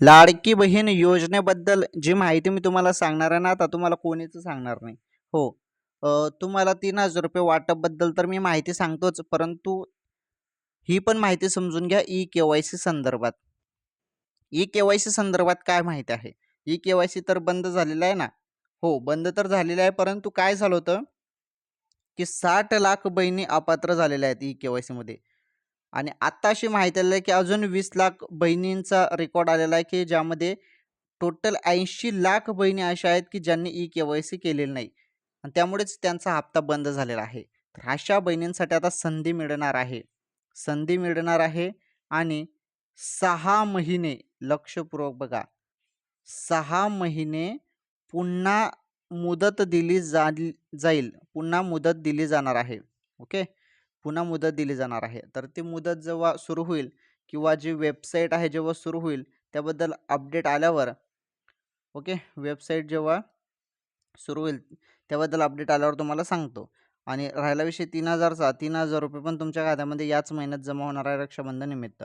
लाडकी बहीण योजनेबद्दल जी माहिती मी तुम्हाला सांगणार आहे ना, आता तुम्हाला कोणीच सांगणार नाही. हो. तुम्हाला ₹3000 वाटपबद्दल तर मी माहिती सांगतोच, परंतु ही पण माहिती समजून घ्या ई-के-वाय-सी संदर्भात. ई-के-वाय-सी संदर्भात काय माहिती आहे? ई-के-वाय-सी तर बंद झालेलं आहे ना? हो, बंद तर झालेलं आहे, परंतु काय झालं होतं, की 60 लाख बहिणी अपात्र झालेल्या आहेत ई-के-वाय-सीमध्ये. आणि आता अशी माहिती आलेली आहे, की अजून 20 लाख बहिणींचा रेकॉर्ड आलेला आहे, की ज्यामध्ये टोटल 80 लाख बहिणी अशा आहेत, की ज्यांनी ई-के-वाय-सी केलेली नाही आणि त्यामुळेच त्यांचा हप्ता बंद झालेला आहे. तर अशा बहिणींसाठी आता संधी मिळणार आहे. संधी मिळणार आहे आणि 6 महिने लक्षपूर्वक बघा, 6 महिने पुन्हा मुदत दिली जाईल. पुन्हा मुदत दिली जाणार आहे. ओके. पुन्हा मुदत दिली जाणार आहे. तर ती मुदत जेव्हा सुरू होईल किंवा जी वेबसाईट आहे जेव्हा सुरू होईल त्याबद्दल अपडेट आल्यावर ओके, वेबसाईट जेव्हा सुरू होईल त्याबद्दल अपडेट आल्यावर तुम्हाला सांगतो. आणि राहिला विषय 3000चा, ₹3000 पण तुमच्या खात्यामध्ये याच महिन्यात जमा होणार आहे रक्षाबंधन निमित्त.